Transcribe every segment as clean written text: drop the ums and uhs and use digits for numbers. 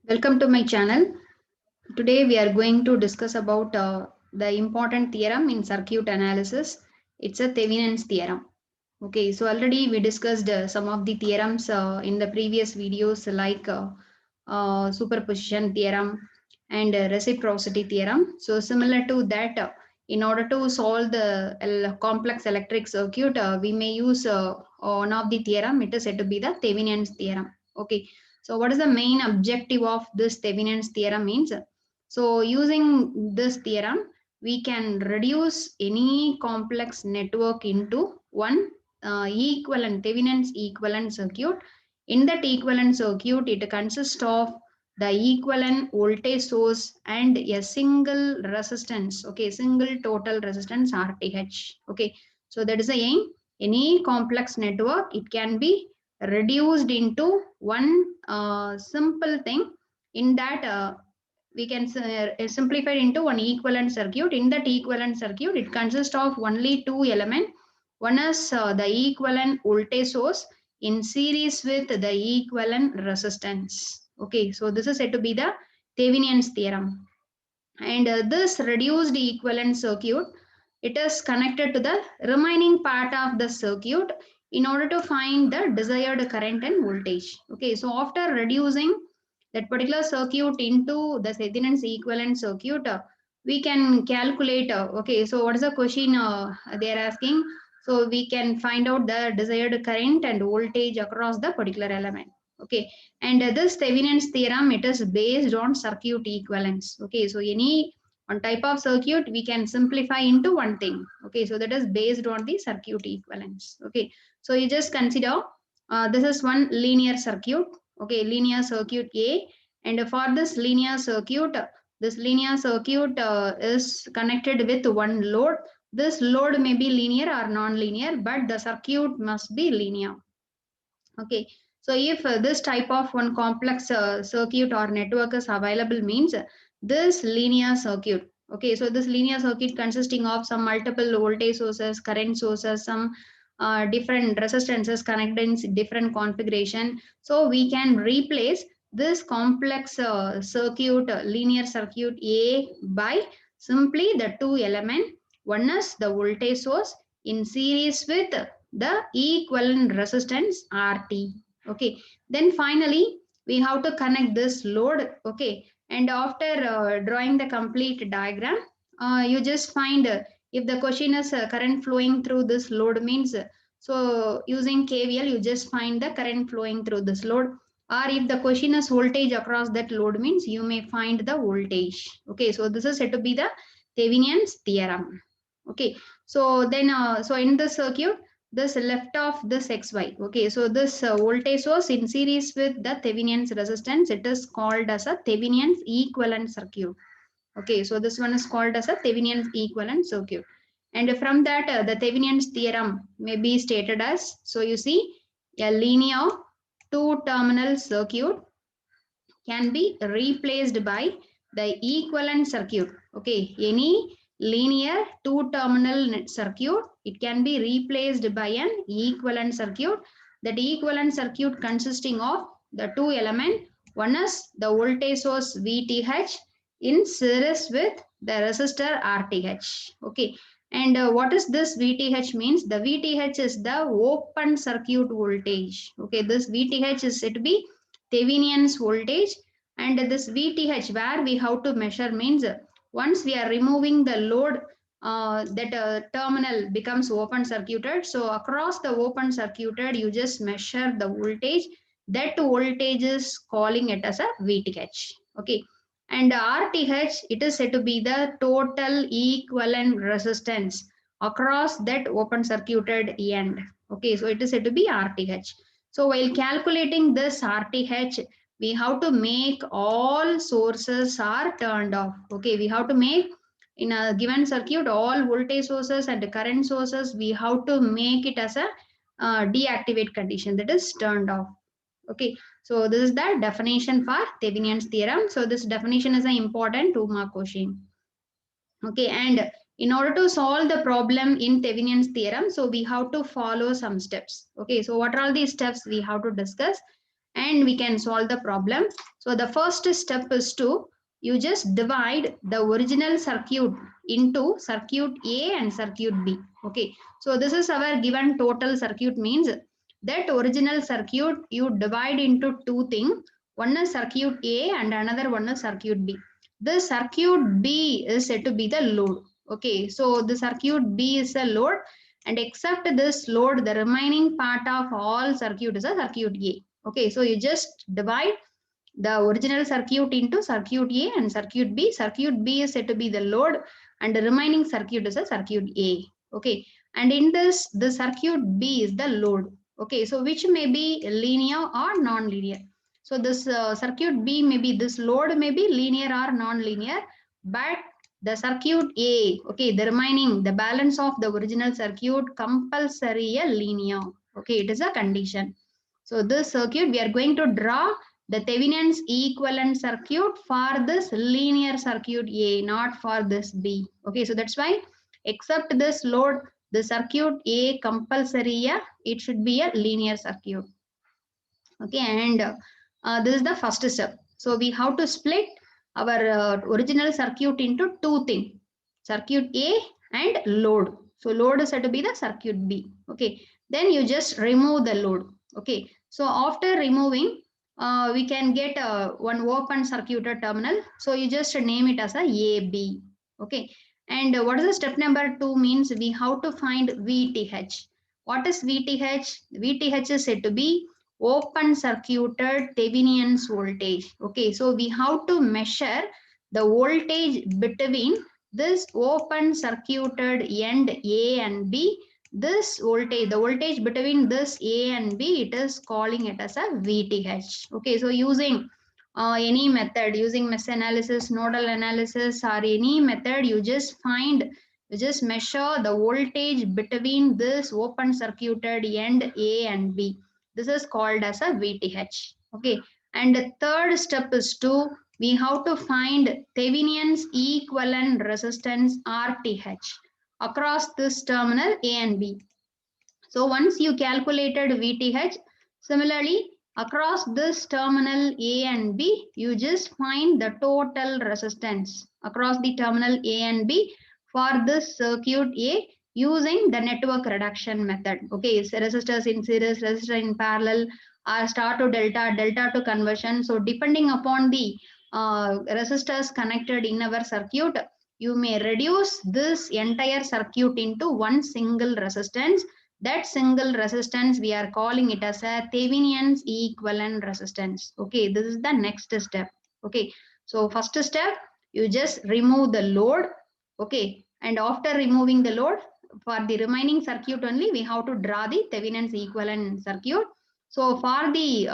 Welcome to my channel. Today we are going to discuss about the important theorem in circuit analysis. It's a Thevenin's theorem. Okay, so already we discussed some of the theorems in the previous videos like superposition theorem and reciprocity theorem. So similar to that, in order to solve the complex electric circuit, we may use one of the theorem. It is said to be the Thevenin's theorem. Okay, so what is the main objective of this Thevenin's theorem means? So using this theorem, we can reduce any complex network into one equivalent Thevenin's equivalent circuit. In that equivalent circuit, it consists of the equivalent voltage source and a single resistance. Okay, single total resistance RTH. Okay, so that is the aim. Any complex network, it can be reduced into one simple thing. In that, we can simplify into one equivalent circuit. In that equivalent circuit, it consists of only two elements. One is the equivalent voltage source in series with the equivalent resistance. Okay, so this is said to be the Thevenin's theorem. And this reduced equivalent circuit, it is connected to the remaining part of the circuit in order to find the desired current and voltage. Okay, so after reducing that particular circuit into the Thevenin's equivalent circuit, we can calculate. Okay, so what is the question they are asking? So we can find out the desired current and voltage across the particular element. Okay, and this Thevenin's theorem, it is based on circuit equivalence. Okay, so any one type of circuit we can simplify into one thing. Okay, so that is based on the circuit equivalence. Okay, so you just consider this is one linear circuit. Okay, linear circuit A, and for this linear circuit is connected with one load. This load may be linear or non-linear, but the circuit must be linear. Okay, so if this type of one complex circuit or network is available means this linear circuit. Okay, so this linear circuit consisting of some multiple voltage sources, current sources, some different resistances connected in different configuration. So we can replace this complex circuit, linear circuit A by simply the two element. One is the voltage source in series with the equivalent resistance RT. Okay, then finally we have to connect this load. Okay, and after drawing the complete diagram, you just find if the question is current flowing through this load means, so using KVL you just find the current flowing through this load, or if the question is voltage across that load means you may find the voltage. Okay, so this is said to be the Thevenin's theorem. Okay, so then so in the circuit, this left of this xy. Okay, so this voltage source in series with the Thevenin's resistance, it is called as a Thevenin's equivalent circuit. Okay, so this one is called as a Thevenin's equivalent circuit. And from that, the Thevenin's theorem may be stated as, so you see, a linear two-terminal circuit can be replaced by the equivalent circuit. Okay, any linear two-terminal circuit, it can be replaced by an equivalent circuit. That equivalent circuit consisting of the two elements. One is the voltage source VTH in series with the resistor RTH. Okay, and what is this VTH means? The VTH is the open circuit voltage. Okay, this VTH is said to be Thevenin's voltage, and this VTH where we have to measure means once we are removing the load, that terminal becomes open circuited. So across the open circuited, you just measure the voltage. That voltage is calling it as a VTH. Okay, and RTH, it is said to be the total equivalent resistance across that open circuited end. Okay, so it is said to be RTH. So while calculating this RTH, we have to make all sources are turned off. Okay, we have to make in a given circuit all voltage sources and current sources, we have to make it as a deactivate condition, that is turned off. Okay, so this is the definition for Thevenin's theorem. So this definition is an important 2-mark question. Okay, and in order to solve the problem in Thevenin's theorem, so we have to follow some steps. Okay, so what are all these steps we have to discuss? and we can solve the problem. So the first step is to you just divide the original circuit into circuit A and circuit B. Okay, so this is our given total circuit, means that original circuit you divide into two things. One is circuit A and another one is circuit B. The circuit B is said to be the load. Okay, so the circuit B is a load, and except this load, the remaining part of all circuit is a circuit A. Okay, so you just divide the original circuit into circuit A and circuit B. Circuit B is said to be the load, and the remaining circuit is a circuit A. Okay, and in this, the circuit B is the load. Okay, so which may be linear or non-linear. So this circuit B may be, this load may be linear or non-linear, but the circuit A, okay, the remaining, the balance of the original circuit compulsory a linear. Okay, it is a condition. So this circuit we are going to draw the Thevenin's equivalent circuit for this linear circuit A, not for this B. Okay, so that's why except this load, the circuit A compulsory, it should be a linear circuit. Okay, and this is the first step. So we have to split our original circuit into two things, circuit A and load. So load is said to be the circuit B. Okay, then you just remove the load. Okay, so after removing, we can get one open circuited terminal. So you just name it as a AB. Okay, and what is the step number 2 means we have to find VTH. What is VTH? VTH is said to be open circuited Thevenin's voltage. Okay, so we have to measure the voltage between this open circuited end A and B. This voltage, the voltage between this A and B, it is calling it as a VTH. Okay, so using any method, using mesh analysis, nodal analysis, or any method, you just find, you just measure the voltage between this open circuited end A and B. This is called as a VTH. Okay, and the third step is to, we have to find Thevenin's equivalent resistance RTH across this terminal A and B. So once you calculated VTH, similarly across this terminal A and B, you just find the total resistance across the terminal A and B for this circuit A using the network reduction method. Okay, so resistors in series, resistor in parallel, or star to delta, delta to conversion. So depending upon the resistors connected in our circuit, you may reduce this entire circuit into one single resistance. That single resistance, we are calling it as a Thevenin's equivalent resistance. Okay, this is the next step. Okay, so first step, you just remove the load. Okay, and after removing the load, for the remaining circuit only, we have to draw the Thevenin's equivalent circuit. So for the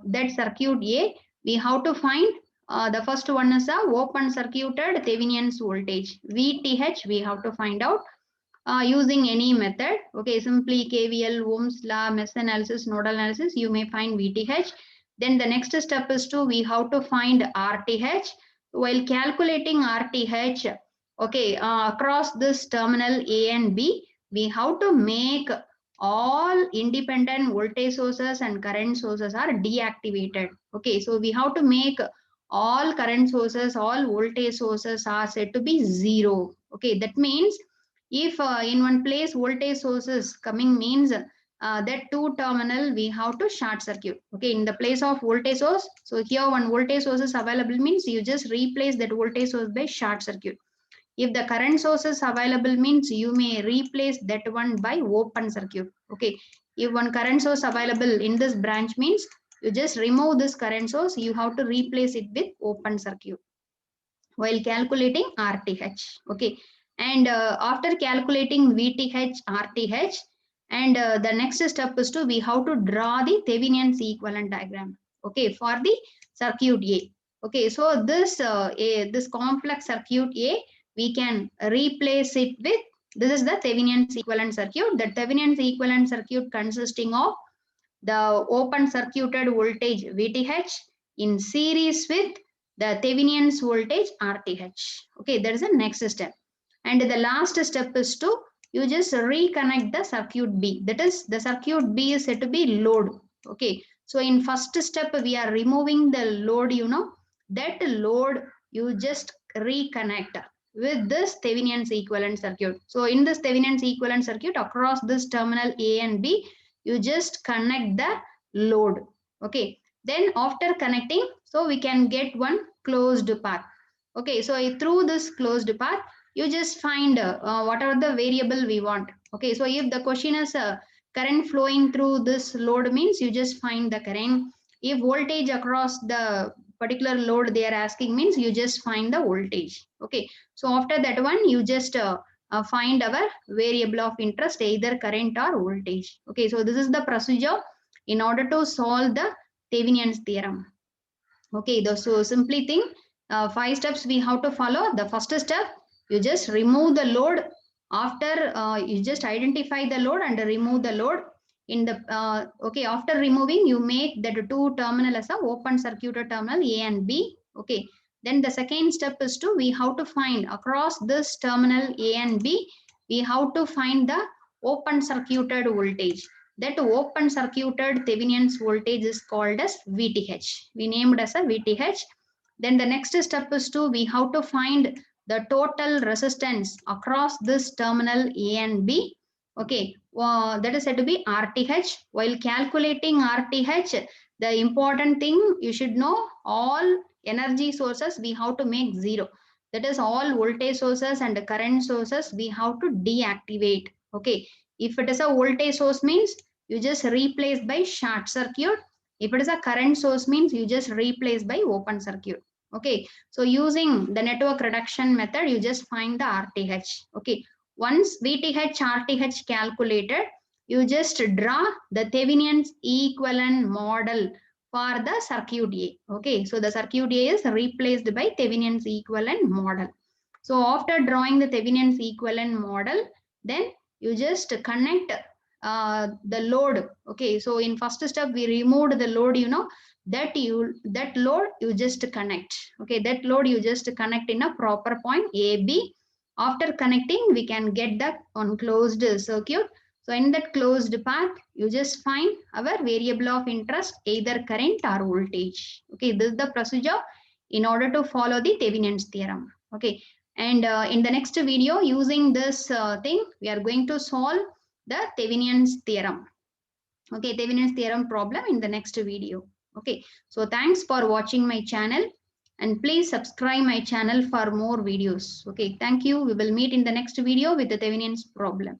that circuit A, we have to find the first one is a open circuited Thevenin's voltage. VTH we have to find out using any method. Okay, simply KVL, Ohm's law, mesh analysis, nodal analysis, you may find VTH. Then the next step is to, we have to find RTH. While calculating RTH, okay, across this terminal A and B, we have to make all independent voltage sources and current sources are deactivated. Okay, so we have to make all current sources, all voltage sources are said to be zero. Okay, that means if in one place voltage sources coming means that two terminal we have to short circuit. Okay, in the place of voltage source, so here one voltage source is available means you just replace that voltage source by short circuit. If the current source is available means you may replace that one by open circuit. Okay, if one current source available in this branch means you just remove this current source, you have to replace it with open circuit while calculating RTH. Okay, and after calculating VTH, RTH, and the next step is to, we have to draw the Thevenin's equivalent diagram. Okay, for the circuit A. Okay, so this this complex circuit A, we can replace it with, this is the Thevenin's equivalent circuit. The Thevenin's equivalent circuit consisting of the open circuited voltage VTH in series with the Thevenin's voltage RTH. Okay, that is the next step. And the last step is to, you just reconnect the circuit B. That is, the circuit B is said to be load. Okay, So in first step, we are removing the load, that load you just reconnect with this Thevenin's equivalent circuit. So in this Thevenin's equivalent circuit, across this terminal A and B, you just connect the load. Okay. Then after connecting, so we can get one closed path. Okay. So through this closed path, you just find what are the variable we want. Okay. So if the question is current flowing through this load means you just find the current. If voltage across the particular load they are asking means you just find the voltage. Okay. So after that one, you just find our variable of interest, either current or voltage. Okay. So this is the procedure in order to solve the Thevenin's theorem. Okay. So simply think 5 steps we have to follow. The first step, you just remove the load. After you just identify the load and remove the load. In the okay, after removing, you make that two terminal as a open circuited terminal A and B. Okay. Then the second step is to we have to find across this terminal A and B, we have to find the open circuited voltage. That open circuited Thevenin's voltage is called as VTH. We named as a VTH. Then the next step is to we have to find the total resistance across this terminal A and B. Okay, that is said to be RTH. While calculating RTH, the important thing you should know, all energy sources we have to make zero. That is all voltage sources and current sources we have to deactivate. Okay, if it is a voltage source means you just replace by short circuit. If it is a current source means you just replace by open circuit. Okay, so using the network reduction method, you just find the RTH. Okay, once VTH, RTH calculated, you just draw the Thevenin's equivalent model for the circuit A. Okay, so the circuit A is replaced by Thevenin's equivalent model. So after drawing the Thevenin's equivalent model, then you just connect the load. Okay, so in first step we removed the load, that load you just connect. Okay, that load you just connect in a proper point A, B. After connecting, we can get the unclosed circuit. So in that closed path, you just find our variable of interest, either current or voltage. Okay, this is the procedure in order to follow the Thevenin's theorem. Okay, and in the next video, using this thing, we are going to solve the Thevenin's theorem. Okay, Thevenin's theorem problem in the next video. Okay, so thanks for watching my channel and please subscribe my channel for more videos. Okay, thank you. We will meet in the next video with the Thevenin's problem.